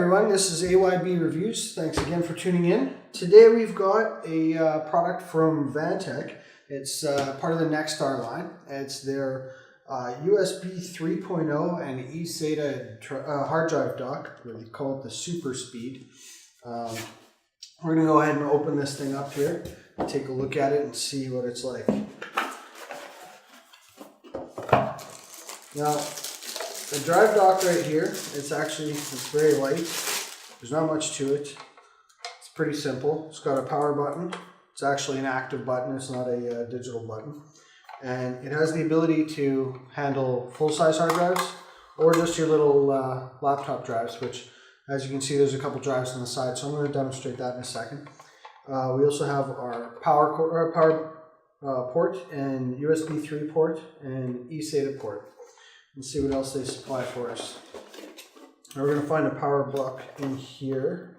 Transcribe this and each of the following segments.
everyone, this is AYB Reviews. Thanks again for tuning in. Today we've got a product from Vantec. It's part of the NexStar line. It's their USB 3.0 and eSATA hard drive dock. They call it the Super Speed. We're going to go ahead and open this thing up here, take a look at it and see what it's like. Now, the drive dock right here, it's very light. There's not much to it. It's pretty simple. It's got a power button. It's actually an active button. It's not a digital button. And it has the ability to handle full-size hard drives or just your little laptop drives, which, as you can see, there's a couple drives on the side. So I'm going to demonstrate that in a second. We also have our power port and USB 3 port and eSATA port. Let's see what else they supply for us. Now we're going to find a power block in here,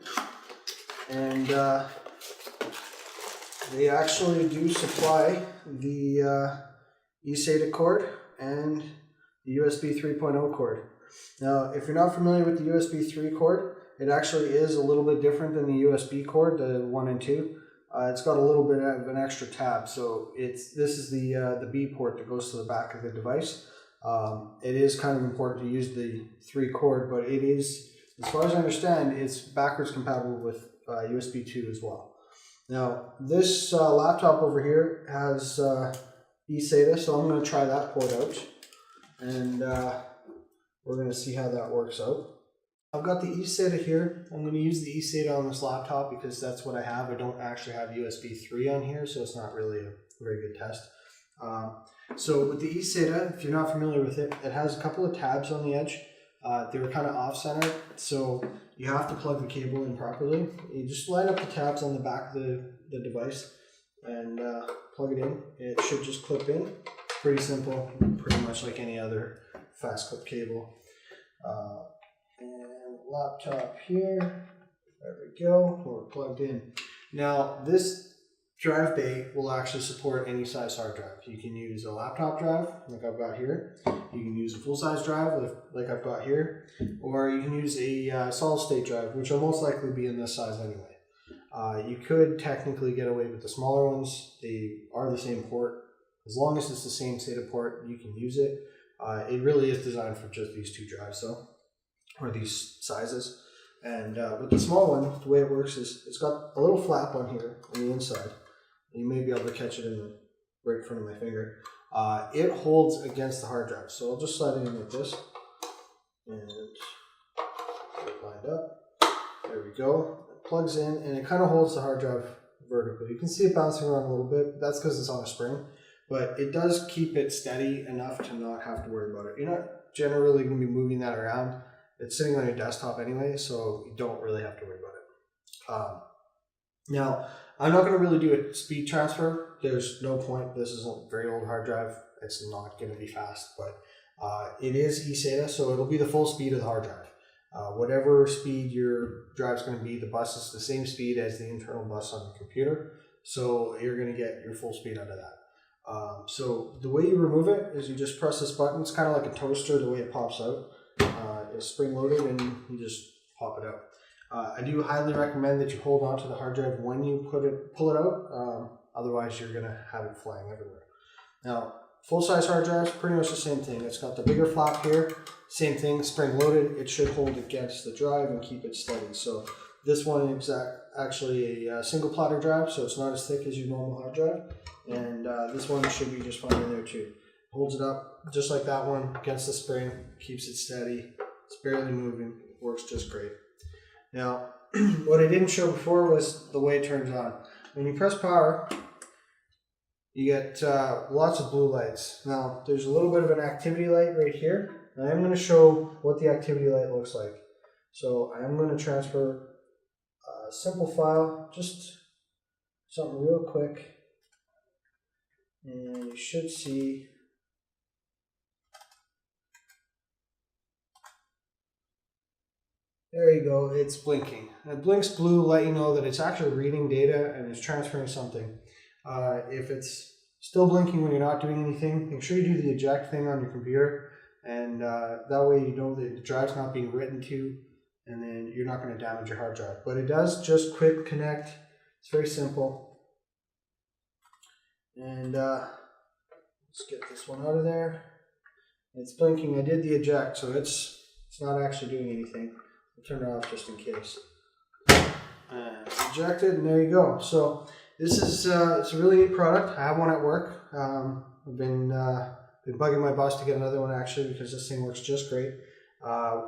and they actually do supply the eSATA cord and the USB 3.0 cord. Now, if you're not familiar with the USB 3 cord, it actually is a little bit different than the USB cord, the 1 and 2. It's got a little bit of an extra tab, so this is the B port that goes to the back of the device. It is kind of important to use the 3 cord, but it is, as far as I understand, it's backwards compatible with USB 2 as well. Now, this laptop over here has eSATA, so I'm going to try that port out, and we're going to see how that works out. I've got the eSATA here. I'm going to use the eSATA on this laptop because that's what I have. I don't actually have USB 3 on here, so it's not really a very good test. So with the eSATA, if you're not familiar with it, it has a couple of tabs on the edge. They're kind of off-center, so you have to plug the cable in properly. You just line up the tabs on the back of the device and plug it in. It should just clip in. Pretty simple, pretty much like any other fast clip cable. And laptop here, there we go, we're plugged in. Now this drive bay will actually support any size hard drive. You can use a laptop drive, like I've got here. You can use a full-size drive, like I've got here. Or you can use a solid-state drive, which will most likely be in this size anyway. You could technically get away with the smaller ones. They are the same port. As long as it's the same SATA port, you can use it. It really is designed for just these 2 drives, though, or these sizes. And with the small one, the way it works is it's got a little flap on here on the inside. You may be able to catch it right in front of my finger. It holds against the hard drive. So I'll just slide it in like this. And get it lined up. There we go. It plugs in and it kind of holds the hard drive vertically. You can see it bouncing around a little bit. That's because it's on a spring. But it does keep it steady enough to not have to worry about it. You're not generally going to be moving that around. It's sitting on your desktop anyway, so you don't really have to worry about it. Now, I'm not going to really do a speed transfer. There's no point. This is a very old hard drive. It's not going to be fast, but it is eSATA, so it'll be the full speed of the hard drive. Whatever speed your drive's going to be, the bus is the same speed as the internal bus on the computer, so you're going to get your full speed out of that. So the way you remove it is you just press this button. It's kind of like a toaster the way it pops out. It's spring loaded and you just pop it out. I do highly recommend that you hold on to the hard drive when you pull it out. Otherwise you're going to have it flying everywhere. Now, full-size hard drives, pretty much the same thing. It's got the bigger flap here. Same thing, spring loaded. It should hold against the drive and keep it steady. So this one is actually a single platter drive, so it's not as thick as your normal hard drive. And this one should be just fine in there too. Holds it up just like that one against the spring, keeps it steady. It's barely moving, works just great. Now, what I didn't show before was the way it turns on. When you press power, you get lots of blue lights. Now, there's a little bit of an activity light right here. And I'm going to show what the activity light looks like. So I am going to transfer a simple file, just something real quick. And you should see there you go, it's blinking. It blinks blue, let you know that it's actually reading data and it's transferring something. If it's still blinking when you're not doing anything, make sure you do the eject thing on your computer, and that way you know that the drive's not being written to and then you're not going to damage your hard drive. But it does just quick connect. It's very simple. And let's get this one out of there. It's blinking. I did the eject, so it's not actually doing anything. I'll turn it off just in case. Ejected, and there you go. So this is it's a really neat product. I have one at work. I've been bugging my boss to get another one actually, because this thing works just great.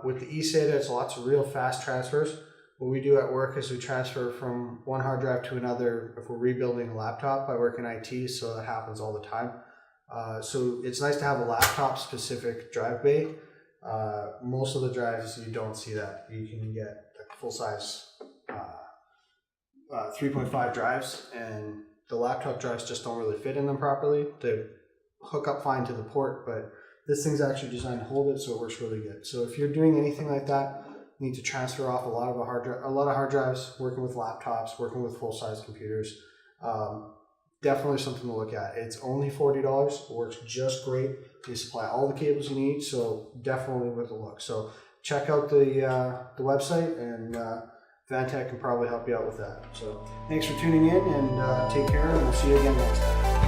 With the eSATA, it's lots of real fast transfers. What we do at work is we transfer from one hard drive to another if we're rebuilding a laptop. I work in IT, so that happens all the time. So it's nice to have a laptop specific drive bay. Most of the drives you don't see that. You can get like full size 3.5 drives, and the laptop drives just don't really fit in them properly. They hook up fine to the port, but this thing's actually designed to hold it, so it works really good. So if you're doing anything like that, you need to transfer off a lot of hard drives, working with laptops, working with full size computers. Definitely something to look at. It's only $40. It works just great. They supply all the cables you need, so definitely worth a look. So check out the website, and Vantec can probably help you out with that. So thanks for tuning in, and take care, and we'll see you again next time.